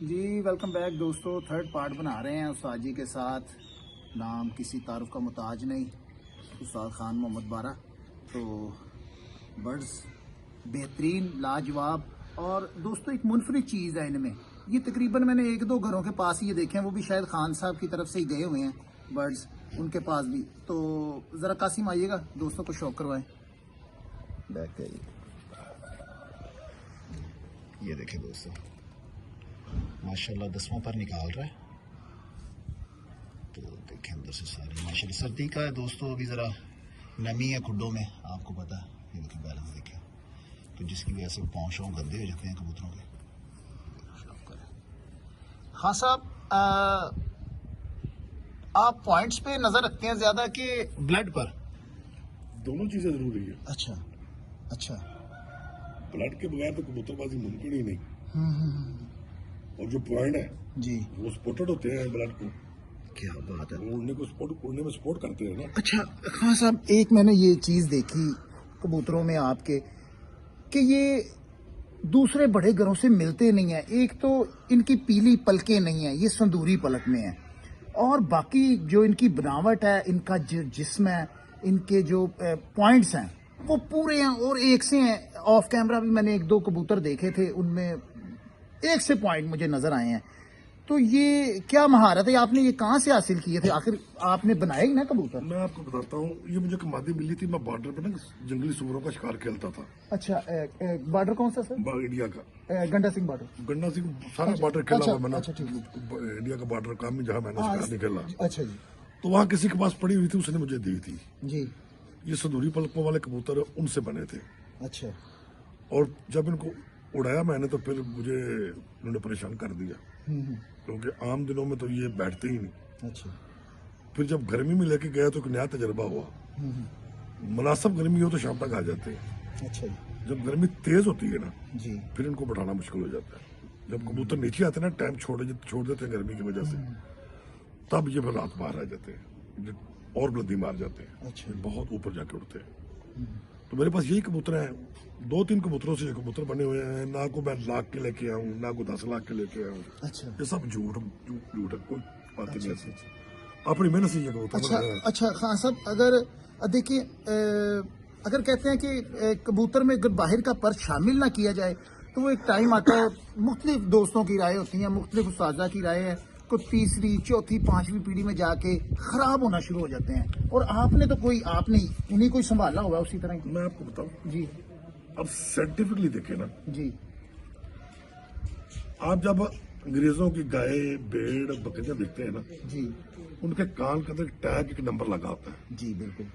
जी welcome back दोस्तों। Third part बना रहे हैं उस्ताद जी के साथ। नाम किसी तारुफ का मुताज नहीं, उस्ताद खान मोहम्मद बारा। तो बर्ड्स बेहतरीन लाजवाब। और दोस्तों एक मुनफरिद चीज़ है इनमें। ये तकरीबन मैंने एक दो घरों के पास ये देखे हैं, वो भी शायद खान साहब की तरफ से ही गए हुए हैं बर्ड्स, उनके पास भी। तो ज़रा कासिम आइएगा, दोस्तों को शौक करवाएं। बैक पे ये देखें दोस्तों, माशाल्लाह 10वां पर निकाल रहा है। तो देखें अंदर से सारी माशाल्लाह। सर्दी का है दोस्तों, अभी ज़रा नमी है खुड्डों में, आपको पता है। ये देखें बैलेंस देखें, तो जिसकी वजह से पाँव शाँव गंदे हो जाते हैं कबूतरों के। हाँ साहब, आप पॉइंट्स पे नज़र रखते हैं ज़्यादा कि ब्लड पर? दोनों चीजें जरूरी है। अच्छा अच्छा। ब्लड के बगैर तो कबूतरबाजी मुमकिन ही नहीं। और जो पॉइंट है जी, वो सपोर्टेड होते हैं ब्लड को, क्या बात है। उड़ने में सपोर्ट करते हैं ना। अच्छा हाँ साहब, एक मैंने ये चीज़ देखी कबूतरों में आपके कि ये दूसरे बड़े घरों से मिलते नहीं हैं। एक तो इनकी पीली पलकें नहीं हैं, ये संदूरी पलक में है। और बाकी जो इनकी बनावट है, इनका जो जिस्म है, इनके जो पॉइंट्स हैं वो पूरे हैं और एक से हैं। ऑफ कैमरा भी मैंने एक दो कबूतर देखे थे, उनमें एक से पॉइंट मुझे नजर आए हैं। तो ये क्या महारत है, आपने ये कहाँ से हासिल किए थे? आखिर आपने बनाए ही ना कबूतर? मैं आपको बताता हूँ, ये मुझे कमादी मिली थी। मैं बॉर्डर पे ना जंगली सुअरों का शिकार खेलता था। अच्छा, बॉर्डर कौन सा सर? इंडिया का गंडा सिंह बॉर्डर। गन्ना सिंह सारा बॉर्डर खेला अच्छा, हुआ मैंने। अच्छा, ठीक इंडिया का बॉर्डर काम ही जहाँ मैंने शिकार नहीं खेला। अच्छा जी तो वहाँ किसी के पास पड़ी हुई थी, उसने मुझे दी थी। जी। ये संदूरी पलकों वाले कबूतर उनसे बने थे। अच्छा और जब इनको उड़ाया मैंने तो फिर मुझे उन्होंने परेशान कर दिया, क्योंकि आम दिनों में तो ये बैठते ही नहीं। अच्छा। फिर जब गर्मी में लेके गया तो एक नया तजर्बा हुआ। मुनासिब गर्मी हो तो शाम तक आ जाते हैं। अच्छा जी जब गर्मी तेज होती है ना, जी। फिर इनको बैठाना मुश्किल हो जाता है। जब कबूतर नीचे आते हैं ना, टाइम छोड़ देते हैं गर्मी की वजह से, तब ये फिर रात बाहर आ जाते हैं और बुलंदी मार जाते हैं। अच्छा। बहुत ऊपर जाके उड़ते हैं। तो मेरे पास यही कबूतर हैं। 2-3 कबूतरों से ये कबूतर बने हुए हैं। ना को मैं लाख के लेके आऊँ, ना को 10 लाख के लेके आऊँ। अच्छा ये सब झूठ है, कोई बात नहीं ऐसी। अपनी मेहनत से ये कबूतर अच्छा बनाया है। अच्छा। खान साहब, अगर देखिए, अगर कहते हैं कि कबूतर में अगर बाहर का पर्च शामिल ना किया जाए तो वो एक टाइम आता है, मुख्तलिफ दोस्तों की राय होती है, मुख्तलिफ उस्तादा की राय है, कोई तीसरी चौथी पांचवी पीढ़ी में जाके खराब होना शुरू हो जाते हैं। और आपने तो कोई, आपने उन्हीं को संभाला हुआ उसी तरह ही। मैं आपको बताऊं, जी अब साइंटिफिकली देखे ना, जी आप जब अंग्रेजों की गाय भेड़ बकरियां देखते हैं ना, जी उनके कान के अंदर टैग एक नंबर लगा होता है। जी बिल्कुल।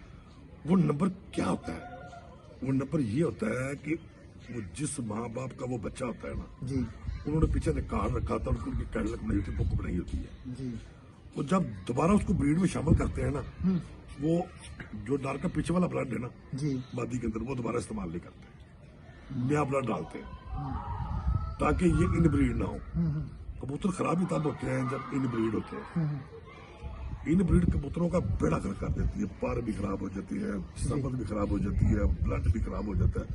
वो नंबर क्या होता है? वो नंबर ये होता है कि वो जिस माँ बाप का वो बच्चा होता है ना, जी उन्होंने पीछे निकाल रखा था, उनकी कैटलॉग बनाई होती है, बुक बनाई होती है। जी वो जब दोबारा उसको ब्रीड में शामिल करते हैं ना, वो जो नार का पीछे वाला ब्लड है ना जी मादी के अंदर, वो दोबारा इस्तेमाल नहीं करते, नया ब्लड डालते हैं ताकि ये इनब्रीड ना हो। कबूतर खराब ही तब होते हैं जब इनब्रीड होते हैं। इनब्रीड कबूतरों का बेड़ा गर्क कर देती है, पर भी खराब हो जाती है, संपत भी खराब हो जाती है, ब्लड भी खराब हो जाता है।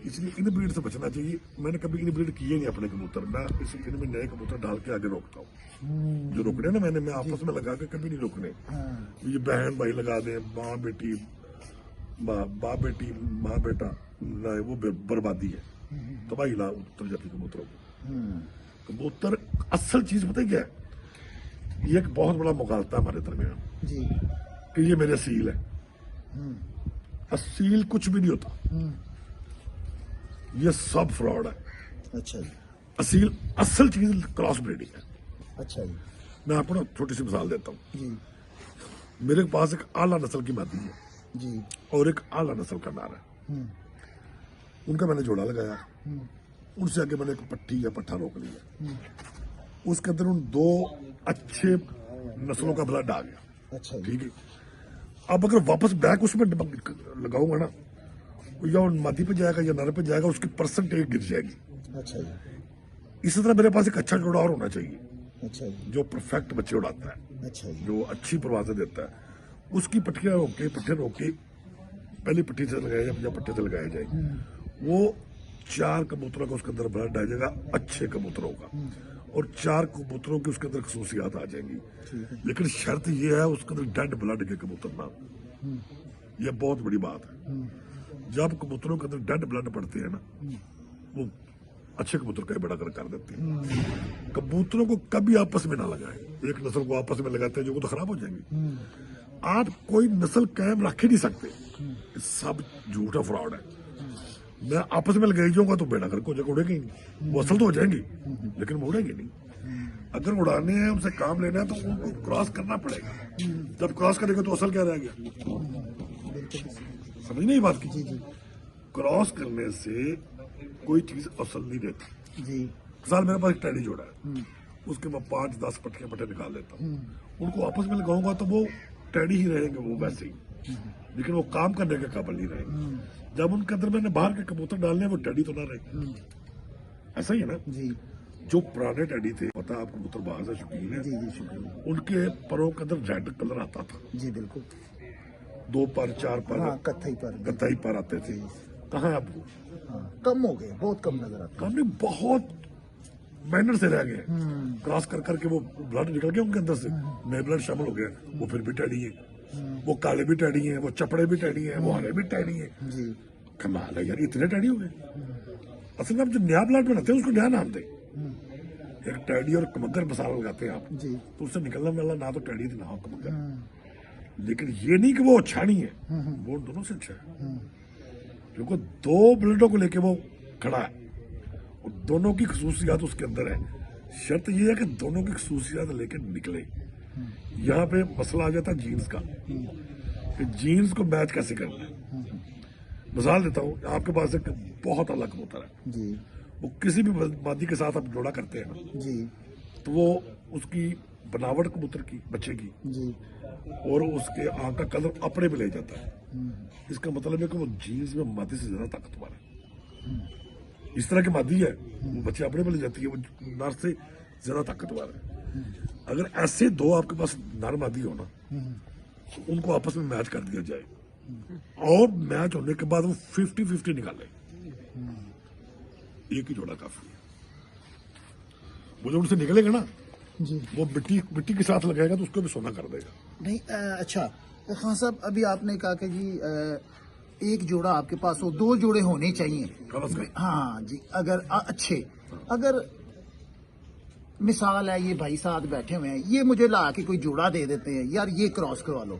इसलिए इनब्रीड से बचना चाहिए। मैंने कभी इनब्रीड किए नहीं अपने कबूतर। मैं इस इनमें नए कबूतर डाल के आगे रोकता हूँ। जो रोकने ना मैं आपस में लगा के कभी नहीं रोकने। ये बहन भाई लगा दें, माँ बेटी, बाप बेटी, माँ बेटा, ना वो बर्बादी है, तबाही ला उतर जाती कबूतरों को। कबूतर असल चीज पता है क्या है? ये एक बहुत बड़ा मुगालता हमारे दरमियान जी कि ये मेरे असील है। असील कुछ भी नहीं होता, ये सब फ्रॉड है। अच्छा जी असील असल चीज क्रॉस ब्रीडिंग है। अच्छा जी मैं आपको ना छोटी सी मिसाल देता हूँ। जी मेरे पास एक आला नस्ल की मादी है जी और एक आला नस्ल का नार है। उनका मैंने जोड़ा लगाया, उनसे आगे मैंने एक पट्टी या पट्ठा रोक लिया। उसके अंदर उन 2 अच्छे नस्लों का ब्लड आ गया। अच्छा जी ठीक है। अब अगर वापस बैक उसमें लगाऊंगा ना, या मादी पे जाएगा या नर पे जाएगा, उसकी परसेंटेज गिर जाएगी। अच्छा जी इसी तरह मेरे पास एक अच्छा जोड़ा और होना चाहिए, अच्छा जी जो परफेक्ट बच्चे उड़ाता है, अच्छा जी जो अच्छी परवाजें देता है। उसकी पट्टियां रोक के, पट्टे रोक के, पहली पट्टी से लगाया जाए या पट्टे से लगाया जाए, वो 4 कबूतरों का उसके अंदर ब्लड आ जाएगा, अच्छे कबूतरों का, और 4 कबूतरों की उसके अंदर खसूसियात आ जाएंगी। लेकिन शर्त यह है उसके अंदर डेड ब्लड के कबूतर ना, यह बहुत बड़ी बात है। जब कबूतरों के अंदर डेड ब्लड पड़ते हैं ना, वो अच्छे कबूतर का बड़ा कर देते हैं। कबूतरों को कभी आपस में ना लगाएं, एक नस्ल को आपस में लगाते हैं जो तो खराब हो जाएंगे। आप कोई नस्ल कायम रख ही नहीं सकते, सब झूठा फ्रॉड है। मैं आपस में लगाई जाऊंगा तो बेड़ा करके जगह उड़ेगी नहीं, वो असल तो हो जाएंगी लेकिन वो उड़ेंगे नहीं। अगर उड़ाने हैं उनसे काम लेना है तो उनको क्रॉस करना पड़ेगा। जब क्रॉस करेंगे तो असल क्या रह गया? समझ नहीं बात की? क्रॉस करने से कोई चीज असल नहीं रहती जी। साल मेरे पास एक टैडी जोड़ा है, उसके मैं 5-10 पट्टे पट्टे निकाल लेता हूँ, उनको आपस में लगाऊंगा तो वो टैडी ही रहेंगे, वो वैसे ही, लेकिन वो काम करने के काबिल नहीं रहेंगे। जब उनके अंदर मैंने बाहर के कबूतर डालने वो टैडी तो ना रहे। ऐसा ही है ना जी। जो पुराने टैडी थे, पता आप कबूतर बाहर से शौकीन है जी, उनके परों के अंदर रेड कलर आता था जी, बिल्कुल 2 पर 4 पर कत्थई पर आते थे। कहाँ है अब? कम हो गए, बहुत कम नजर आते हैं। कम बहुत मैनर से रह गए, क्रॉस कर करके वो ब्लड निकल गया उनके अंदर से, नए ब्लड शामिल हो गया। वो फिर भी टैडी है, वो काले भी टैडी हैं, वो चपड़े भी टैडी हैं, वो हरे भी टैडी हैं जी। कमाल है यार, इतने टैडी हो गए। असल में आप जो नया ब्लड बनाते हैं उसको नया नाम दे। एक टैडी और कमगर मसाला लगाते हैं आप जी, तो उससे निकलने वाला ना तो टैडी ना हो कमगर। लेकिन ये नहीं कि वो अच्छा नहीं है, वो दोनों से अच्छा है, क्योंकि 2 ब्लडों को लेके वो खड़ा है और दोनों की खसूसियात उसके अंदर है। शर्त ये है कि दोनों की खसूसियात लेके निकले। यहाँ पे मसला आ जाता है जीन्स का, कि जीन्स को मैच कैसे करना है। मिसाल देता हूँ, आपके पास एक बहुत अलग कबूतर है जी, वो किसी भी मादी के साथ आप जोड़ा करते हैं ना जी, तो वो उसकी बनावट कबूतर की बच्चे की जी, और उसके आंख का कलर अपने में ले जाता है। इसका मतलब है कि वो जीन्स में मादी से ज्यादा ताकतवर है। इस तरह की मादी है, वो बच्चे अपने में ले जाती है, वो नर से ज्यादा ताकतवर है। अगर ऐसे 2 आपके पास नर मादी हो ना, तो उनको आपस में मैच कर दिया जाए, और मैच होने के बाद वो 50-50 निकाले, एक ही जोड़ा काफी है। वो जब उनसे निकलेगा ना जी, वो मिट्टी के साथ लगाएगा तो उसको भी सोना कर देगा। नहीं अच्छा खान साहब, अभी आपने कहा कि जी एक जोड़ा आपके पास हो, 2 जोड़े होने चाहिए। हाँ जी, अगर अच्छे, अगर मिसाल है ये भाई साथ बैठे हुए हैं, ये मुझे ला के कोई जोड़ा दे देते हैं, यार ये क्रॉस करवा लो,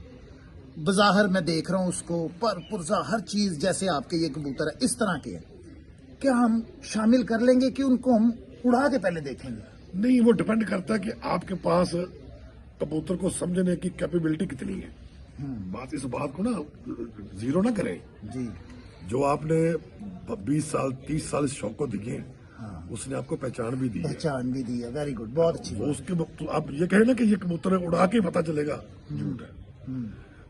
बज़ाहिर मैं देख रहा हूँ उसको, पर पुरजा हर चीज जैसे आपके ये कबूतर है इस तरह के है, क्या हम शामिल कर लेंगे कि उनको हम उड़ा के पहले देखेंगे? नहीं, वो डिपेंड करता है कि आपके पास कबूतर को समझने की कैपेबिलिटी कितनी है। बात इस बात को ना जीरो ना करें जी। जो आपने 20 साल 30 साल इस शौक को दिए, हाँ, उसने आपको पहचान भी दी है। वेरी गुड, बहुत अच्छी बात। उसके तो आप ये कहें ना कि ये कबूतर उड़ा के पता चलेगा, झूठ है।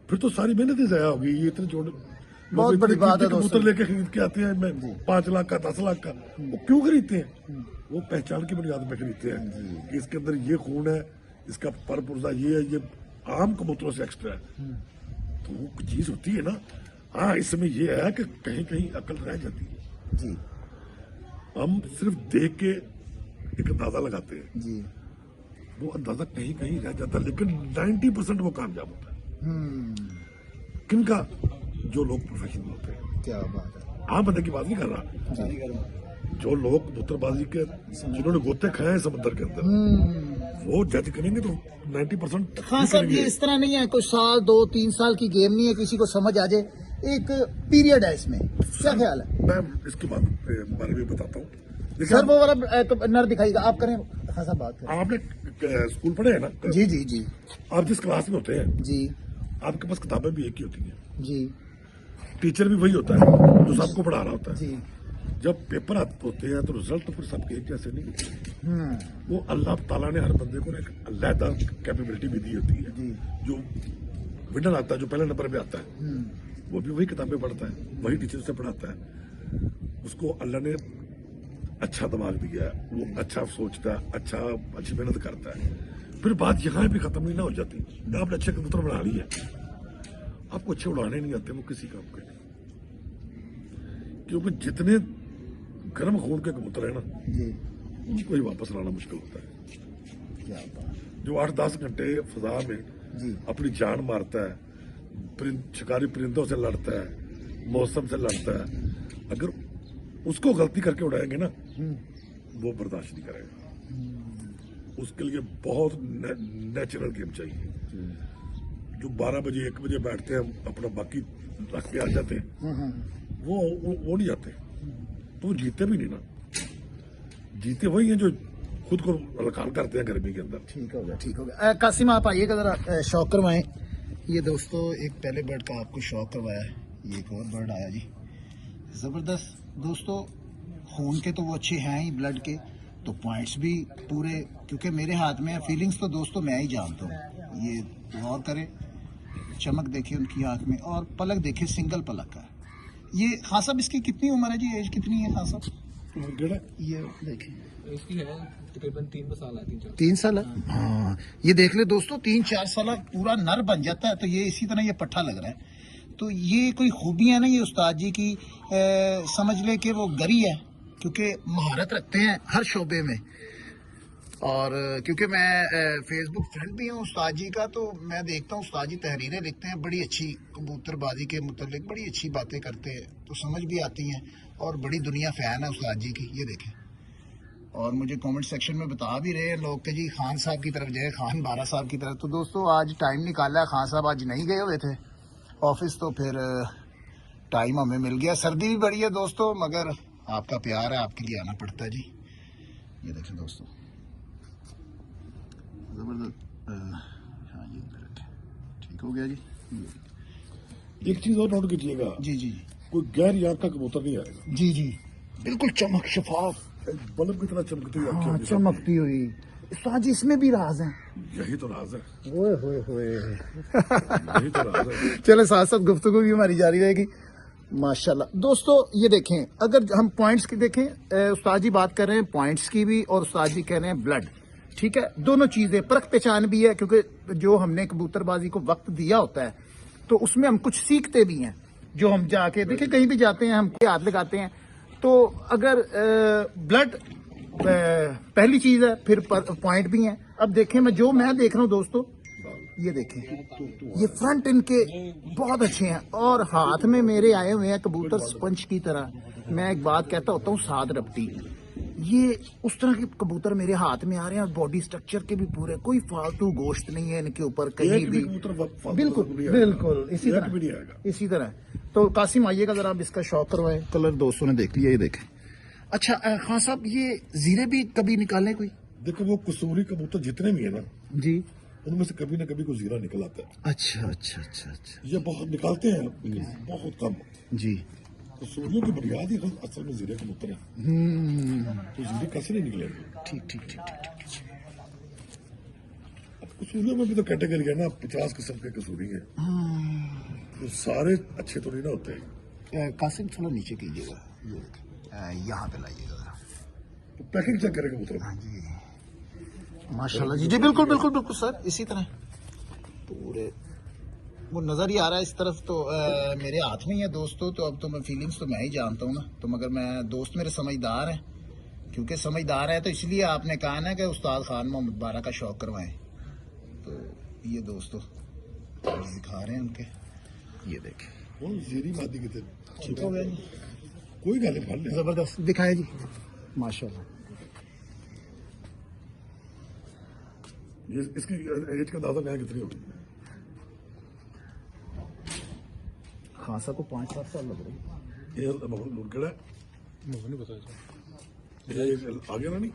फिर तो सारी मेहनत ही ज़ाया होगी। ये इतने जोड़ बहुत बड़ी बात है, कबूतर लेके खरीद के आते हैं 5 लाख का 10 लाख का, वो क्यों खरीदते हैं? वो पहचान की बुनियाद पे खरीदते हैं कि इसके अंदर ये खून है, इसका पर पुर्जा ये है, ये आम कबूतरों से एक्स्ट्रा है। तो वो चीज होती है ना। हाँ, इसमें ये है कि कहीं कहीं अकल रह जाती है जी। हम सिर्फ देख के एक अंदाजा लगाते हैं जी, वो अंदाजा कहीं कहीं रह जाता है, लेकिन 90% वो कामयाब होता है। किनका? जो लोग प्रोफेशनल होते हैं। क्या बात है, आम बंदे की बात नहीं कर रहा। जो लोग कबूतरबाजी के जिन्होंने गोते खाए हैं समुद्र के अंदर, वो जज करेंगे तो 90%। हाँ सर, ये इस तरह नहीं है कोई 1, 2, 3 साल की गेम नहीं है, किसी को समझ आ जाए, एक पीरियड है इसमें। क्या ख्याल है? मैं इसके बारे में बताता हूँ सर। वो वाला नर दिखाइएगा, आप करें। हाँ साहब, बात करें। आपने स्कूल पढ़े हैं ना? जी जी जी। आप जिस क्लास में होते हैं जी, आपके पास किताबें भी एक ही होती हैं जी, टीचर भी वही होता है जो सबको पढ़ा रहा होता है जी। जब पेपर होते हैं तो रिजल्ट तो फिर सबके एक जैसे नहीं होते। वो अल्लाह ताला ने हर बंदे को एक अलहदा कैपेबिलिटी भी दी होती है जी। जो विनर आता है, जो पहले नंबर पे आता है, वो भी वही किताबें पढ़ता है, वही टीचर से पढ़ाता है। उसको अल्लाह ने अच्छा दिमाग दिया है, वो अच्छा सोचता है, अच्छी मेहनत करता है। फिर बात यहाँ भी खत्म ही ना हो जाती। आपने अच्छे कबूतर बना लिया, आपको अच्छे उड़ाने नहीं आते, वो किसी काम के नहीं। क्योंकि जितने गर्म खून के कबूतर है ना, जी, उनको ही वापस लाना मुश्किल होता है। क्या बात, जो 8-10 घंटे फजा में जी, अपनी जान मारता है, शिकारी परिंदों से लड़ता है, मौसम से लड़ता है, अगर उसको गलती करके उड़ाएंगे ना, वो बर्दाश्त नहीं करेगा। उसके लिए बहुत नेचुरल गेम चाहिए। जो 12 बजे 1 बजे बैठते हैं अपना बाकी रख के आ जाते हैं, वो नहीं आते, तो वो जीते भी नहीं ना। जीते वही हैं जो खुद को लखान करते हैं गर्मी के अंदर। ठीक हो गया, ठीक हो गया। कासिम आप आइएगा जरा, शौक करवाएं। ये दोस्तों एक पहले बर्ड का आपको शौक करवाया है, ये एक और बर्ड आया जी, जबरदस्त। दोस्तों खून के तो वो अच्छे हैं ही, ब्लड के तो पॉइंट्स भी पूरे, क्योंकि मेरे हाथ में है। फीलिंग्स तो दोस्तों मैं ही जानता हूँ। ये गौर करें, चमक देखे उनकी आंख में, और पलक देखे, सिंगल पलक का। ये खान साहब इसकी कितनी उम्र है जी, एज कितनी है खान साहब? ये देखें, इसकी है तकरीबन 3 साल है, 3-4 3 साल है। हाँ, ये देख ले दोस्तों, 3-4 साल पूरा नर बन जाता है। तो ये इसी तरह ये पट्ठा लग रहा है। तो ये कोई खूबियां ना ये उस्ताद जी की, समझ ले कि वो गरी है, क्योंकि महारत रखते हैं हर शोबे में। और क्योंकि मैं फेसबुक फ्रेंड भी हूँ उस्ताद जी का, तो मैं देखता हूँ उस्ताद जी तहरीरें लिखते हैं, बड़ी अच्छी कबूतरबाजी के मुतालिक बड़ी अच्छी बातें करते हैं, तो समझ भी आती हैं। और बड़ी दुनिया फैन है उस्ताद जी की, ये देखें। और मुझे कमेंट सेक्शन में बता भी रहे हैं लोग कि जी खान साहब की तरफ जाए, खान बारा साहब की तरफ। तो दोस्तों आज टाइम निकाला है, खान साहब आज नहीं गए हुए थे ऑफिस, तो फिर टाइम हमें मिल गया। सर्दी भी बड़ी है दोस्तों, मगर आपका प्यार है, आपके लिए आना पड़ता है जी। ये देखें दोस्तों, जबरदस्त। हाँ जी, इधर रखें। ठीक हो गया जी। एक चीज और नोट कीजिएगा, जी जी कोई गैर आंख का कबूतर नहीं आएगा। जी जी, बिल्कुल चमक शफाफ, बल्ब की तरह चमकती हुई आंखें हाँ, होंगी चमकती हुई। उस्ताद जी इसमें भी राज है। सबकी। यही तो राज है, ओए होए होए। यही तो राज है। चलो साथ साथ गुफ्तगू भी हमारी जारी रहेगी माशाल्लाह। दोस्तों ये देखें, अगर हम पॉइंट्स की देखें, उस्ताद जी बात कर रहे हैं पॉइंट्स की भी, और उस्ताद जी कह रहे हैं ब्लड। ठीक है, दोनों चीजें परख पहचान भी है, क्योंकि जो हमने कबूतरबाजी को वक्त दिया होता है तो उसमें हम कुछ सीखते भी हैं। जो हम जाके देखें, कहीं भी जाते हैं हम हाथ लगाते हैं, तो अगर ब्लड पहली चीज है, फिर पॉइंट भी है। अब देखें, मैं देख रहा हूँ दोस्तों, ये देखें, ये फ्रंट इनके बहुत अच्छे हैं, और हाथ में मेरे आए हुए हैं कबूतर स्पंज की तरह। मैं एक बात कहता होता हूँ, 7 रपटी, ये उस तरह के कबूतर मेरे हाथ में आ रहे हैं, और बॉडी स्ट्रक्चर के भी पूरे, कोई फालतू गोश्त नहीं है इनके ऊपर कहीं एक भी। कबूतर फालतू बिल्कुल नहीं आएगा। बिल्कुल इसी एक तरह, भी नहीं आएगा। इसी तरह। तो कासिम आइएगा जरा, आप इसका शौक करवाएं। कलर दोस्तों ने देख लिया, ये देखें। अच्छा खान साहब, ये जीरे भी कभी निकालें कोई? देखो वो कसूरी कबूतर जितने भी है ना, जी, उनमें से कभी ना कभी कोई जीरा निकल आता है। अच्छा अच्छा अच्छा अच्छा, ये बहुत निकालते हैं लेकिन बहुत कम। जी। कसूरियों की बुनियाद ही असल में जीरे कबूतर है, तो जीरे कैसे नहीं निकलेंगे। ठीक ठीक ठीक ठीक ठीक। अब कसूरियों में भी तो कैटेगरी है ना, 50 किस्म के कसूरी हैं, तो सारे अच्छे तो नहीं ना होते। कासिम थोड़ा नीचे कीजिएगा, ये देखें, यहाँ पे लाइएगा जरा। तो पैकिंग चेक करें कबूतर। हाँ जी, माशाल्लाह जी जी, बिल्कुल बिल्कुल बिल्कुल सर, इसी तरह पूरे वो नजर ही आ रहा है इस तरफ। तो मेरे हाथ में ही है दोस्तों, तो अब तो मैं फीलिंग्स तो मैं ही जानता हूँ ना। तो मगर मैं दोस्त मेरे समझदार हैं, क्योंकि समझदार है तो इसलिए आपने कहा ना कि उस्ताद खान मोहम्मद बारा का शौक करवाएं। तो ये दोस्तों दिखा रहे हैं उनके, ये देखें। वो जीरी मादी की ठीक हो गया जी, कोई गल नहीं, फल लिया। जबरदस्त दिखाए जी, माशाल्लाह। ये इसकी एज का अंदाजा नया कितनी होगी? खान साहब को 5-7 साल लग रहे हैं। ये केड़ा है? मुझे नहीं पता ये आ गया ना नहीं?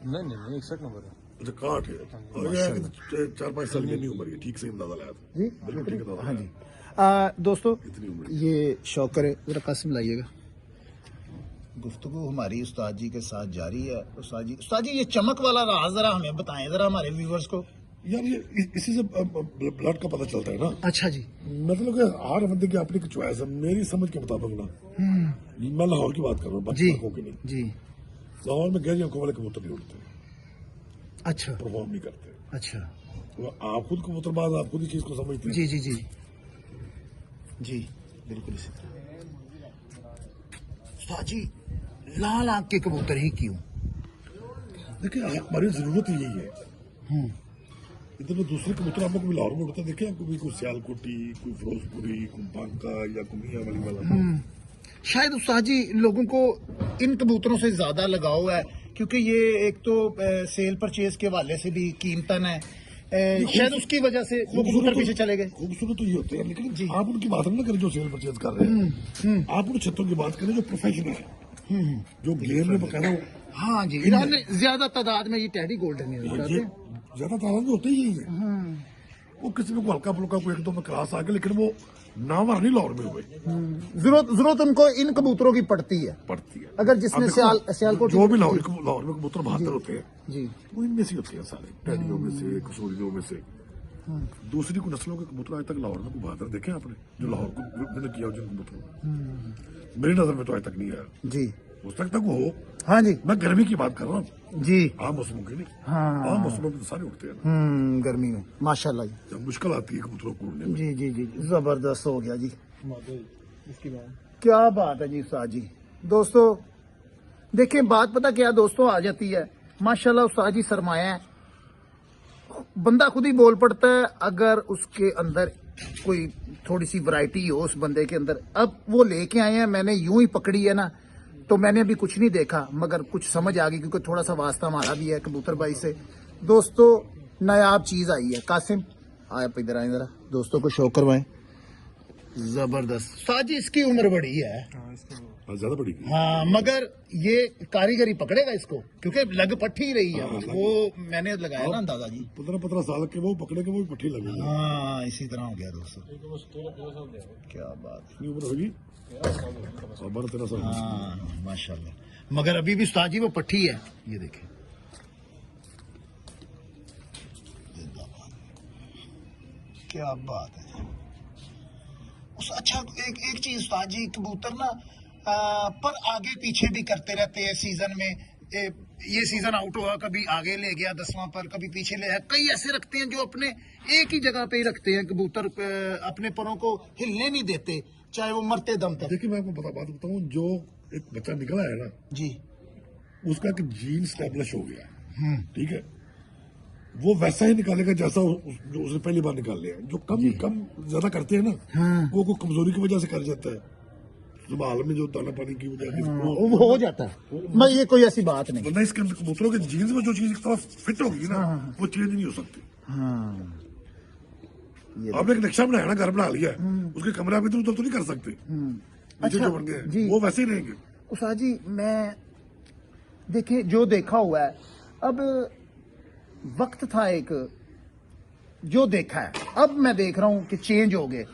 नहीं 61 नंबर है। अच्छा 61 है, और ये 4-5 साल की नहीं उम्र है, ठीक से अंदाजा लगाया था। जी बिल्कुल ठीक अंदाजा हाँ लगाया। जी। दोस्तों इतनी उम्र ये शौक करे जरा, कासिम लाइएगा। गुफ्तगू हमारी उस्ताद जी के साथ जारी है। उस्ताद जी ये चमक वाला राज जरा हमें बताएं जरा, हमारे व्यूवर्स को। यार ये इसी से ब्लड का पता चलता है ना। अच्छा जी, मतलब कि हर बंदे की अपनी चॉइस है। मेरी समझ के मुताबिक ना, मैं लाहौर की बात कर रहा हूँ, जी बाकी की नहीं। जी। लाहौर में गहरी आंखों वाले कबूतर नहीं उड़ते, अच्छा परफॉर्म नहीं करते। अच्छा, तो आप खुद कबूतरबाज, आप खुद ही चीज को समझते हैं। जी जी जी जी, बिल्कुल इसी तरह। उस्ताद जी लाल आंख के कबूतर ही क्यों? देखिए हमारी जरूरत ही यही है। इधर में दूसरे कबूतर आपको भी लाहौर में उड़ता देखे आपको भी, कोई सियालकोटी, कोई फिरोजपुरी, कोई बांका या कोई मियां वाली वाला। शायद उस्ताद जी लोगों को इन कबूतरों से ज्यादा लगाव है क्योंकि ये एक तो सेल परचेज के हवाले से भी कीमतन है, शायद उसकी वजह से वो कबूतर पीछे चले गए। खूबसूरत तो ये होते हैं, लेकिन आप उनकी बात ना करें जो सेल परचेज कर रहे हैं, आप उन छत्रों की बात करें जो प्रोफेशनल है, जो गेम में बकायदा। हाँ जी, ईरान में ज्यादा तादाद में ये टैडी गोल्डन है ये ज्यादा तादाद में होते ही यही है। वो किसी में को हल्का फुल्का कोई एक दो में क्लास आ गया, लेकिन वो नामवर नहीं लाहौर में हुए। जरूरत उनको इन कबूतरों की पड़ती है। अगर जिसने सियालकोट जो भी लाहौर में कबूतर बहादुर होते हैं जी, वो इनमें से होते हैं सारे, टैडियों में से, कसूरियों में से। दूसरी को नस्लों के कबूतर आज तक लाहौर में कोई बहादुर देखे आपने जो लाहौर को मैंने किया जिन कबूतरों? मेरी नजर में तो आज तक नहीं आया जी। हो सकता वो हो। हाँ जी, मैं गर्मी की बात कर रहा हूँ जी। आम मौसमों की नहीं। हाँ। आम मौसमों में तो सारे उड़ते हैं ना। गर्मी में माशाल्लाह जी। जब मुश्किल आती है कबूतरों को उड़ने में। जी जी जी, जबरदस्त हो गया जी। इसकी बात क्या बात है जी उस्ताद जी। दोस्तों देखिए बात पता क्या दोस्तों आ जाती है, माशाल्लाह उस्ताद जी सरमाया है, बंदा खुद ही बोल पड़ता है अगर उसके अंदर कोई थोड़ी सी वैरायटी हो उस बंदे के अंदर। अब वो लेके आए हैं, मैंने यूं ही पकड़ी है ना, तो मैंने अभी कुछ नहीं देखा मगर कुछ समझ आ गई क्योंकि थोड़ा सा वास्ता हमारा भी है कबूतर भाई से। दोस्तों नायाब चीज आई है। कासिम आप इधर आए जरा, दोस्तों को शो करवाएं। जबरदस्त उस्ताद जी, इसकी उम्र बड़ी है। ज्यादा बड़ी। हाँ मगर ये कारीगरी पकड़ेगा इसको क्योंकि लग पट्टी रही है। वो मैंने लगाया ना अंदाजा जी, 15 साल के वो पकड़े के वो पट्टी लगेगी। हाँ इसी तरह हो गया दोस्तों। क्या बात है। कितनी उम्र होगी? 12-13 साल। हाँ माशाल्लाह, मगर अभी भी उस्ताद जी वो पट्टी है, ये देखें। क्या बात है। अच्छा एक चीज उस्ताद जी, कबूतर ना पर आगे पीछे भी करते रहते हैं सीजन में। ये सीजन आउट हुआ, कभी आगे ले गया 10वां पर, कभी पीछे ले गया। कई ऐसे रखते हैं जो अपने एक ही जगह पे ही रखते हैं कबूतर, अपने परों को हिलने नहीं देते चाहे वो मरते दम तक। देखिए मैं आपको बात बताऊं, जो एक बच्चा निकला है ना जी, उसका एक जीन स्टैब्लिश हो गया, ठीक है, वो वैसा ही निकालेगा जैसा जो उसने पहली बार निकाल लिया। जो कम ज्यादा करते हैं ना, वो को कमजोरी की वजह से कर जाता है, सुबह में जो दाना पानी की वजह से वो हो जाता है। मैं ये कोई ऐसी बात नहीं, वरना इसके अंदर कबूतरों के जीन्स में जो चीज एक तरफ फिट होगी ना, वो चेंज नहीं हो सकती। आपने एक नक्शा बनाया ना, घर बना लिया, उसके कमरे आप इधर उधर तो नहीं कर सकते। नीचे जो बन गए वो वैसे ही रहेंगे। उस्ताद जी मैं देखिए जो देखा हुआ है, अब वक्त था एक जो देखा है, अब मैं देख रहा हूँ कि चेंज हो गए।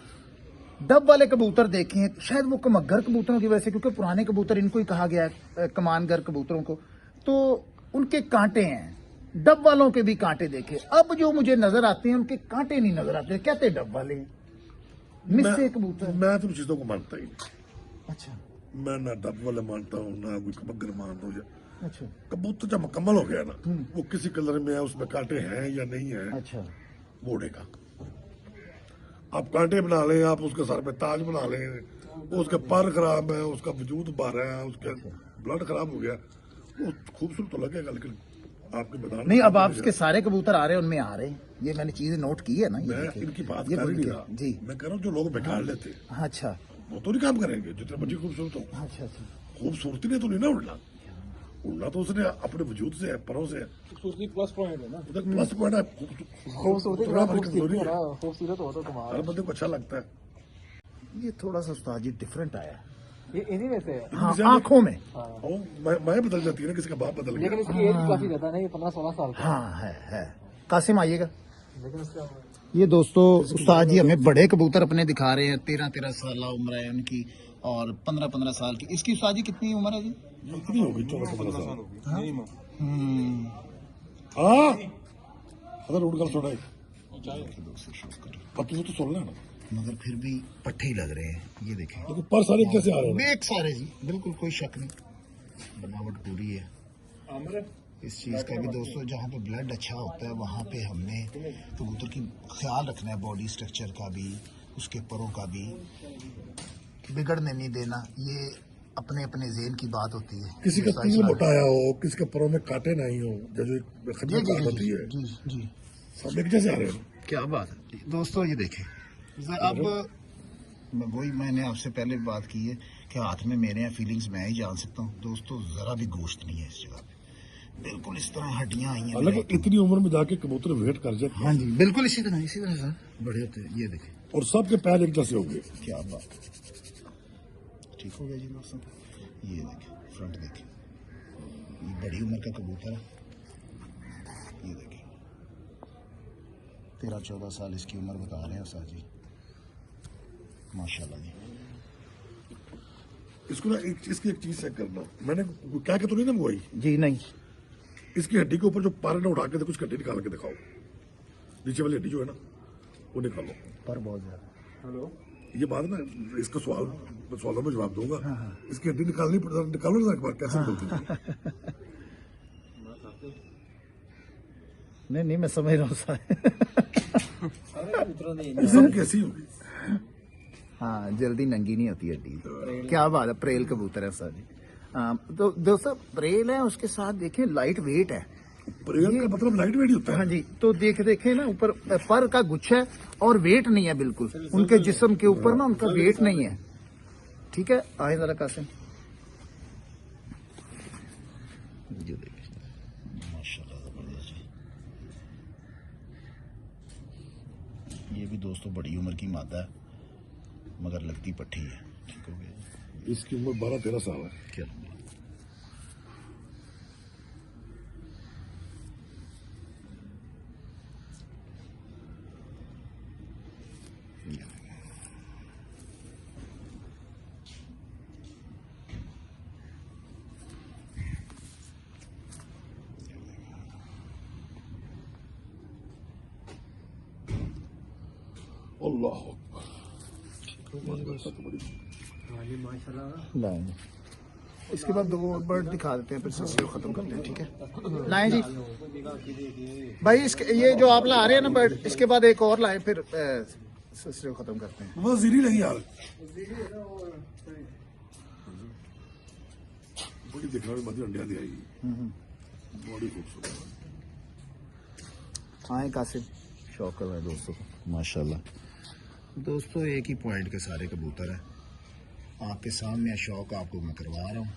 डब वाले कबूतर देखे हैं, शायद वो कमगर कबूतरों की वजह से, क्योंकि पुराने कबूतर इनको ही कहा गया है कमानगर कबूतरों को, तो उनके कांटे हैं। डब वालों के भी कांटे देखे, अब जो मुझे नजर आते हैं उनके कांटे नहीं नजर आते, कहते डब वाले मिस्से कबूतर। मैं तो चीजों को मानता ही नहीं। अच्छा, मैं ना डब वाले मानता हूँ ना कोई कमगर मानता हूँ। अच्छा, कबूतर जब मुकम्मल हो गया ना, वो किसी कलर में है, उसमें कांटे हैं या नहीं है, अच्छा, वो उड़ेगा। आप कांटे बना लें, आप उसके सर पे ताज बना लें, उसके पर खराब है, उसका वजूद बार है, उसके ब्लड खराब हो गया, वो खूबसूरत तो लगेगा, लेकिन आपके मैदान नहीं। अब आपके सारे कबूतर आ रहे हैं, उनमें आ रहे हैं, ये मैंने चीजें नोट की है ना। मैं इनकी बात कर ही नहीं रहा जी, मैं कह रहा हूँ जो लोग बिगाड़ लेते अच्छा, वो तो नहीं काम करेंगे जितने बच्चे खूबसूरत हो। अच्छा, अच्छा, खूबसूरती ने तो नहीं ना उड़ना, उड़ना तो उसने अपने वजूद से है, परों से है। खूबसूरती प्लस पॉइंट है ना, उधर प्लस पॉइंट है। खूबसूरत हो तो कमाल। हर बंदे को अच्छा लगता है। ये थोड़ा सा उस्ताद जी डिफरेंट आया है। ये इन्हीं में से है, हाँ, आंखों में। मैं बदल जाती है ना, किसी का बाप बदल गया। लेकिन इसकी एज काफी ज्यादा नहीं, 15-16 साल का। हाँ है। कासिम आइएगा। लेकिन इसका ये दोस्तों उस्ताद जी हमें बड़े कबूतर अपने दिखा रहे हैं। 13-13 साल उम्र है उनकी और 15-15 साल की। इसकी उस्ताद जी कितनी उम्र है जी? कितनी होगी? 14-15 साल। हाँ, अगर उड़ कर सुना पत्ती तो सुन लेना, मगर फिर भी पट्टे ही लग रहे हैं, ये देखें। लेकिन पर सारे कैसे आ रहे हैं? एक सारे जी, बिल्कुल कोई शक नहीं, बनावट पूरी है। इस चीज का भी दोस्तों, जहाँ पे ब्लड अच्छा होता है वहाँ पे हमने कबूतर की ख्याल रखना है, बॉडी स्ट्रक्चर का भी, उसके परों का भी, बिगड़ने नहीं देना। ये अपने अपने जेन की बात होती है। किसी का साइज तिल वाला। मोटा आया हो, किसी के पैरों में कांटे नहीं हो, जो एक जी खतरनाक जी बात होती जी है, जी जी सब एक जैसे आ रहे हो। क्या बात है दोस्तों, ये देखें अब वही मैंने आपसे पहले बात की है कि हाथ में मेरे हैं, फीलिंग्स मैं ही जान सकता हूँ दोस्तों। जरा भी गोश्त नहीं है इस जगह पे, बिल्कुल इस तरह हड्डियां आई हैं। हालांकि इतनी उम्र में जाके कबूतर वेट कर जाते हाँ जी बिल्कुल इसी तरह सर बड़े होते हैं। ये देखें और सबके पैर एक जैसे हो गए। क्या बात है, ठीक हो गया जी दोस्तों। ये देखें फ्रंट देखें, ये बड़ी उम्र का कबूतर है। ये देखें 13-14 साल इसकी उम्र बता रहे हैं सर जी, माशाल्लाह जी। इसको ना इसकी एक चीज चेक करना, मैंने क्या तो नहीं ना मंगवाई, जी नहीं, इसकी हड्डी के ऊपर जो पार ना उठा के कुछ हड्डी निकाल के दिखाओ, नीचे वाली हड्डी जो है ना वो निकालो। पर बहुत ज्यादा। हेलो ये बात ना, इसका सवालों में जवाब दूंगा। इसकी हड्डी निकालनी पड़ता, निकालो ना एक बार, कैसे निकलती है? नहीं मैं समझ रहा हूँ सर। ये सब कैसी होगी? हाँ जल्दी नंगी नहीं होती हड्डी। क्या बात है, प्रेल कबूतर है सर जी। तो दोस्तों प्रेल है, उसके साथ देखें लाइट वेट है। प्रेयर का मतलब लाइट वेट ही होता हाँ है। जी, तो देखे ना ऊपर पर का गुच्छा है और वेट नहीं है बिल्कुल उनके जिस्म के ऊपर ना, उनका वेट नहीं है। ठीक है, आए जरा कासिम। ये देखिए माशाल्लाह जबरदस्त जी। ये भी दोस्तों बड़ी उम्र की मादा है मगर लगती पट्टी है। ठीक हो गया, इसकी उम्र 12-13 साल है। क्या अल्लाह लाएंगे। इसके बाद 2 बर्ड दिखा देते हैं, फिर सिलसिला खत्म करते हैं। ठीक है, लाएं जी भाई। इसके ये जो आप ला रहे हैं ना बर्ड, इसके बाद एक और लाएं, फिर सिलसिला खत्म करते हैं। वो जीरी नहीं यार, बड़ी दिखने में मध्य अंडिया दी आई, बड़ी खूबसूरत। आए कासिम, शौक कर रहे हैं दोस्तों को माशाल्लाह। दोस्तों एक ही पॉइंट के सारे कबूतर है आपके सामने, शौक आपको मैं करवा रहा हूँ।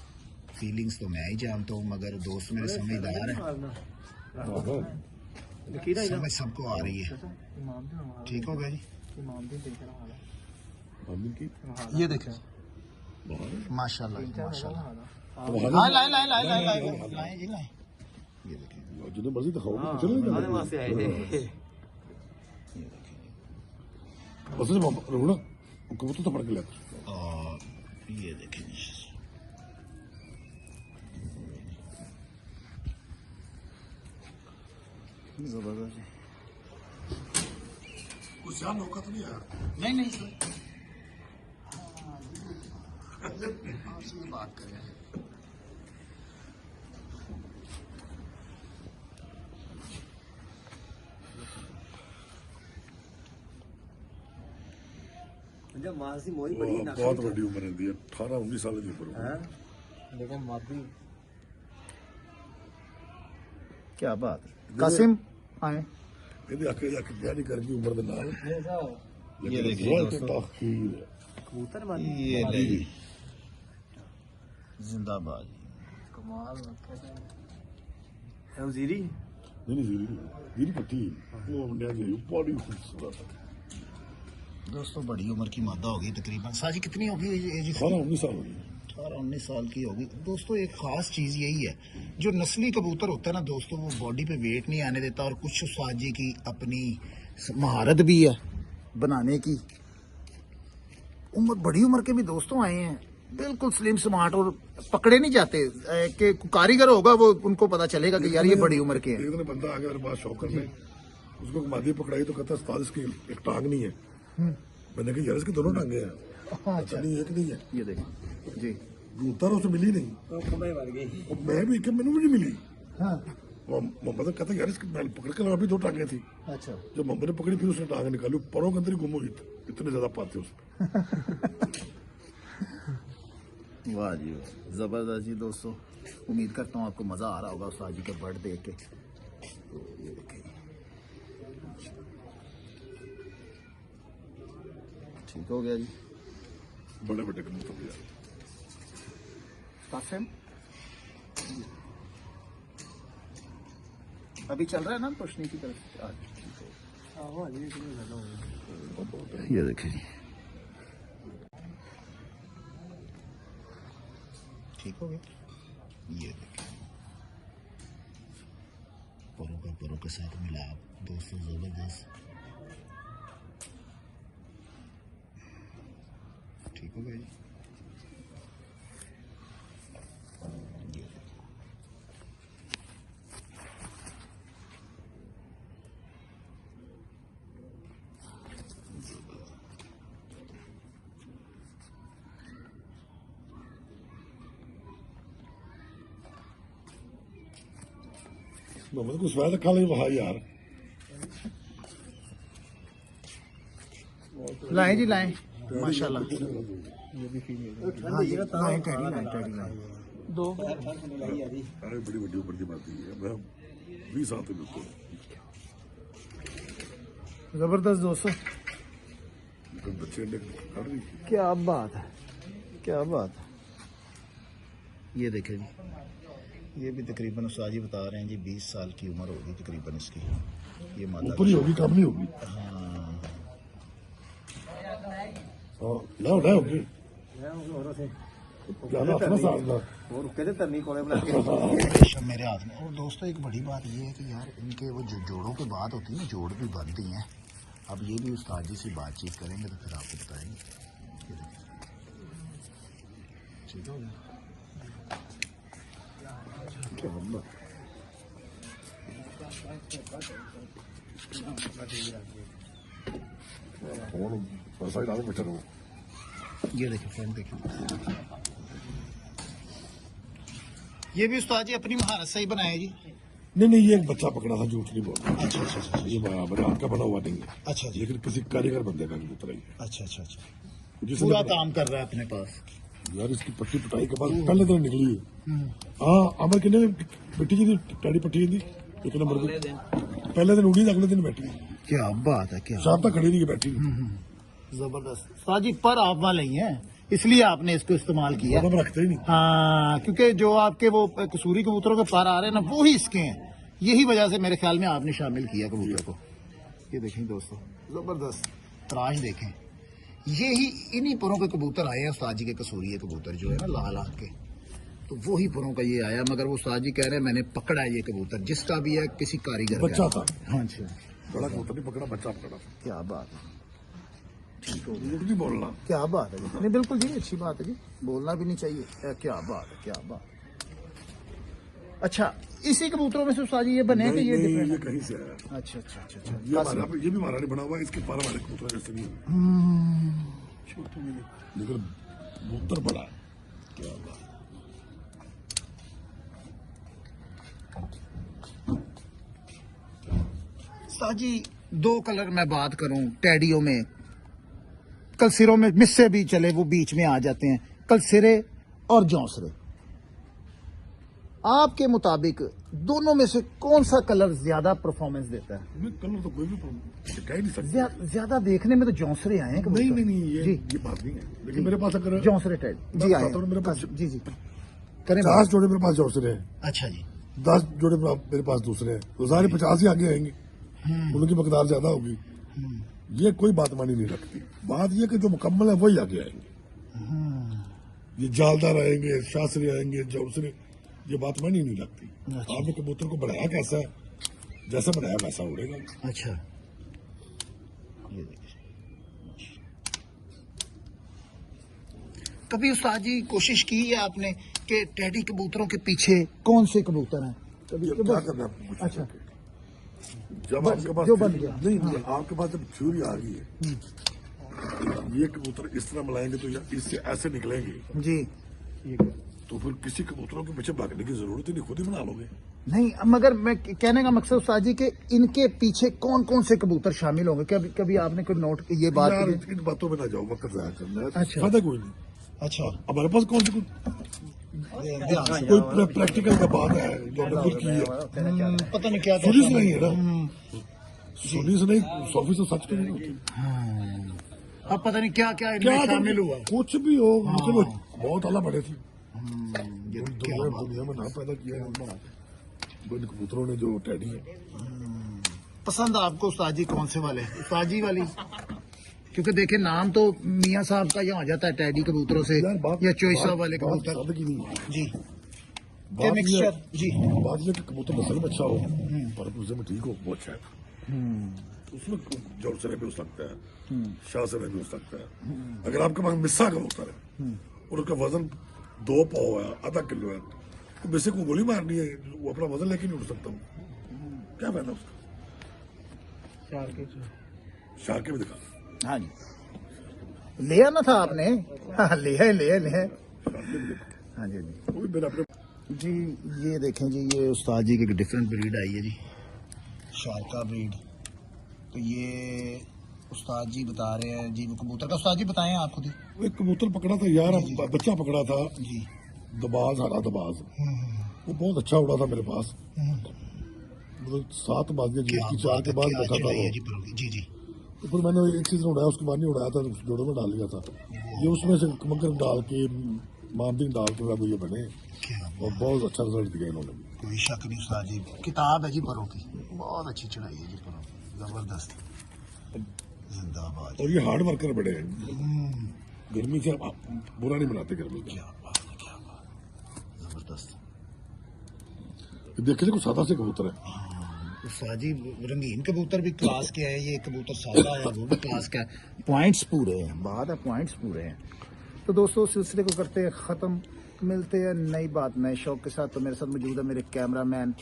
फीलिंग्स तो मैं ही जानता हूँ मगर दोस्त मेरे समझदार है, समझ सबको आ रही है। ठीक हो गया जी। ये देखें माशाल्लाह माशाल्लाह। लाए जी लाए। ये देखें जिन्हें मर्जी दिखाओ, चलो बस रोना कबूतर तो पड़ के लेते। और ये देखें जबरदस्त। कुछ ज्यादा मौका तो नहीं आया। नहीं सर, आपसे बात करें। मासी मोई बड़ी ना, बहुत बड़ी उम्र है, 18-19 साल की उम्र है। लेकिन मादी क्या बात है कासिम, आए। ਇਹਦੇ ਅੱਗੇ ਜਾ ਕੇ ਵਿਆਹ ਨਹੀਂ ਕਰਦੀ ਉਮਰ ਦੇ ਨਾਲ। ये देखिए कबूतर मादी ये नहीं जिंदाबाद। कमाल है वजीरी। नहीं जीरी पट्टी वो अंडिया की बड़ी खूबसूरत है। दोस्तों बड़ी उम्र की मादा होगी तकरीबन। साजी कितनी होगी एज? 18-19 साल हो गई। 18-19 साल की होगी। दोस्तों एक खास चीज यही है, जो नस्ली कबूतर होता है ना दोस्तों, वो बॉडी पे वेट नहीं आने देता। और कुछ साजी की अपनी महारत भी है बनाने की। बड़ी उम्र के भी दोस्तों आए हैं, बिल्कुल स्लिम स्मार्ट, और पकड़े नहीं जाते कि कारीगर होगा वो उनको पता चलेगा कि यार ये बड़ी उम्र के हैं। एक दिन बंदा आ गया मेरे पास शौक करने, उसको मादी पकड़ाई तो कहता उस्ताद इसकी एक टांग नहीं है। मैंने कहा यार इसकी दोनों टांगे हैं। अच्छा नहीं है कि नहीं है? ये देखो जी, कबूतर उसे मिली नहीं, और मैं भी मैंने भी नहीं मिली। हाँ मोहम्मद कहता यार इसकी मैं पकड़ कर अभी 2 टांगे थी। अच्छा, जब मोहम्मद ने पकड़ी फिर उसने टांग निकाली, परों के अंदर ही गुम हुई, इतने ज्यादा पाते उसमें। वाह जी वाह, जबरदस्त जी दोस्तों। उम्मीद करता हूँ आपको मजा आ रहा होगा उस्ताद जी के बर्ड देख के। तो ये देखिए, ठीक हो गया जी। बड़े बड़े कबूतर भी आए। काफिम अभी चल रहा है ना रोशनी की तरफ। ये देखिए जी, ठीक हो गया। ये देखिए परों के साथ मिलाप दोस्तों, जबरदस्त। ठीक हो गया जी। ये देखिए। मोहम्मद को स्वाद खा ले वहाँ यार। लाएं जी लाएं, माशाल्लाह। हाँ जी, लाएं टेडी लाएं। दो अरे बड़ी बड़ी ऊपर की बात है, मैं 20 साल तक रुको। जबरदस्त दोस्तों, बच्चे अंडे काट रही। क्या बात है, क्या बात है। ये देखें जी, ये भी तकरीबन उस्ताद जी बता रहे हैं जी 20 साल की उम्र होगी तकरीबन इसकी। ये माता ऊपर ही होगी, कम नहीं होगी। लाओ होगी ज्यादा अपना साथ ना। और कहते तरनी कोले बना के रेशम मेरे हाथ में। और दोस्तों एक बड़ी बात ये है कि यार इनके वो जो जोड़ों के बात होती है ना, जोड़ भी बनती हैं। अब ये भी उस्ताद जी से बातचीत करेंगे तो फिर आपको बताएंगे। ठीक हो गया। ये देखिए फ्रेंड, देखिए ये भी उस्ताद जी अपनी महारत से ही बनाए जी। नहीं ये एक बच्चा पकड़ा था, झूठ नहीं बोल। अच्छा अच्छा अच्छा ये बारात का बना हुआ नहीं है। अच्छा जी, लेकिन किसी कारीगर बंदे का कबूतर है। अच्छा अच्छा अच्छा, जिसने पूरा काम कर रहा है अपने पास। यार इसकी पट्टी पिटाई के बाद पहले दिन निकली है। हाँ अमर किन्ने मिट्टी जी टैडी पट्टी थी एक नंबर की। पहले दिन उड़ी, अगले दिन बैठी। क्या बात है, क्या शाम तक खड़ी नहीं बैठी। जबरदस्त। उस्ताद जी पर आप वाले ही हैं, इसलिए आपने इसको इस्तेमाल किया। हम रखते ही नहीं। हाँ, क्योंकि जो आपके वो कसूरी कबूतरों के पर आ रहे हैं ना, वो ही इसके हैं। यही वजह से मेरे ख्याल में आपने शामिल किया कबूतर को। ये देखें दोस्तों, जबरदस्त तराश देखें। यही इन्हीं परों के कबूतर आए हैं उस्ताद जी के कसूरी कबूतर जो है ना लाल आंख के, तो वही परों का ये आया। मगर वो उस्ताद जी कह रहे हैं मैंने पकड़ा है ये कबूतर, जिसका भी है किसी कारीगर का। बच्चा था। हाँ जी, बड़ा कबूतर नहीं पकड़ा, बच्चा पकड़ा। क्या बात है, ठीक हो झूठ नहीं बोलना। क्या बात है जी। नहीं बिल्कुल जी, अच्छी बात है जी, बोलना भी नहीं चाहिए। क्या बात है, क्या बात। अच्छा, इसी कबूतरों में से उस्ताद जी ये बने कि ये नहीं, डिफरेंट ये है? कहीं से आया। अच्छा अच्छा अच्छा ये अच्छा। ये भी हमारा नहीं बना हुआ, इसके पर वाले कबूतर जैसे नहीं है। लेकिन कबूतर बड़ा है। क्या बात। उस्ताद जी दो कलर मैं बात करूं टैडियों में, कल सिरों में मिस्से भी चले वो बीच में आ जाते हैं, कल सिरे और जौसरे। आपके मुताबिक दोनों में से कौन सा कलर ज्यादा परफॉर्मेंस देता है? मैं कलर तो कोई भी कह ही नहीं सकता। ज्यादा देखने में तो जौसरे आए हैं कबूतर। नहीं जी, ये बात नहीं है। लेकिन मेरे पास अगर जौसरे टैडी जी आए हैं। मेरे पास जी जी करें 50 जोड़े मेरे पास जौसरे हैं, अच्छा जी, 10 जोड़े मेरे पास दूसरे हैं, तो सारे 50 ही आगे आएंगे। उनकी मकदार ज्यादा होगी। ये कोई बात मानी नहीं रखती। बात ये कि जो मुकम्मल है वही आगे आएंगे। ये जालदार आएंगे, शास्त्री आएंगे, जौसरे, ये बात मानी नहीं रखती। अच्छा। आपने कबूतर को बनाया कैसा है, जैसा बनाया वैसा उड़ेगा। अच्छा ये देखिए। कभी उस्ताद जी कोशिश की है आपने कि टैडी कबूतरों के पीछे कौन से कबूतर हैं? कभी ये क्या करना है आपको पूछना? अच्छा, जब आपके पास जो बन गया। नहीं आपके पास जब थ्योरी आ गई है, ये कबूतर इस तरह मिलाएंगे तो इससे ऐसे निकलेंगे जी। तो फिर किसी कबूतरों के पीछे भागने की जरूरत ही नहीं, खुद ही बना लोगे। नहीं मगर मैं कहने का मकसद उस्ताद जी कि इनके पीछे कौन कौन से कबूतर शामिल होंगे? कभी कभी आपने कोई नोट ये बात यार की? इन बातों में ना जाओ, वक्त जाया करना है। अच्छा। फायदा कोई नहीं। अच्छा हमारे पास कौन सी ध्यान से। कोई प्रैक्टिकल का बात है जो हमने खुद की है। पता नहीं क्या सुनी से नहीं है ना, सुनी से नहीं, 100% सच तो नहीं होती। अब पता नहीं क्या क्या क्या इनमें शामिल हुआ। कुछ भी हो, मुझे वो बहुत आला बड़े थे। ये क्या दुनिया में नाम पैदा किया है इन कबूतरों ने, जो टैडी है। पसंद आपको उस्ताद जी कौन से वाले, उस्ताद जी वाली? क्योंकि देखे नाम तो मियां साहब का यहाँ आ जाता है टैडी कबूतरों से, यार बात या चोइस साहब वाले बात कबूतर। सादगी नहीं है। जी बात ये- मिक्सचर जी। बात ये कि कबूतर नस्ल में अच्छा हो, पर उसे में ठीक हो, वो अच्छा है। उसमें जोर से भी हो सकता है, शाह से भी हो सकता है। अगर आपके पास मिस्सा कबूतर है और उसका वजन 2 पाव है, आधा किलो है, तो मिस्से को गोली मारनी है, वो अपना वजन लेके नहीं उड़ सकता। क्या फायदा उसका? शार्क के भी दिखा, हाँ जी लिया ना था आपने। हाँ लिया है, लिया लिया है। शार्क के भी दिखा, हाँ जी हाँ जी। वो भी मेरे अपने जी ये देखें जी, ये उस्ताद जी की एक डिफरेंट ब्रीड आई है जी, शारका ब्रीड। तो ये उस्ताद जी बता रहे हैं जी, वो कबूतर का उस्ताद जी बताएं आप खुद ही। वो एक कबूतर पकड़ा था यार, बच्चा पकड़ा था, जी दबाज, हरा दबाज। वो बहुत अच्छा उड़ा था मेरे पास, मतलब 7 बाजियां जीत की, 4 के बाद क्या रखा था चढ़ाई है वो। जी पर जी जी। तो फिर मैंने एक सीजन उड़ाया, उसके बाद नहीं उड़ाया था, उस जोड़ों में डाल लिया था। ये उसमें से मगर डाल के, मामदीन डाल के वो ये बने, क्या और बहुत अच्छा रिजल्ट दिया इन्होंने। कोई शक नहीं उस्ताद जी, किताब है जी परों की, बहुत अच्छी चढ़ाई है जी परों की, जबरदस्त, जिंदाबाद। और ये हार्ड वर्कर बड़े हैं, गर्मी से आप बुरा नहीं मनाते गर्मी का। क्या बात है, क्या बात, जबरदस्त। देखने को सादा से कबूतर है, उस्ताद जी रंगीन कबूतर भी क्लास के है, ये कबूतर सादा है वो भी क्लास का है, पॉइंट्स पूरे हैं, बात है पॉइंट्स पूरे हैं। तो दोस्तों सिलसिले को करते हैं ख़त्म, मिलते हैं नई बात नए शौक के साथ। तो मेरे साथ मौजूद है मेरे कैमरामैन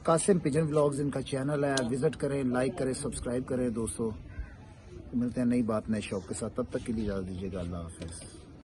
कासिम पिजन व्लॉग्स, इनका चैनल है, विजिट करें, लाइक करें, सब्सक्राइब करें दोस्तों। मिलते हैं नई बात नए शौक के साथ, तब तक के लिए इजाज़त दीजिएगा, अल्लाह हाफ़िज़।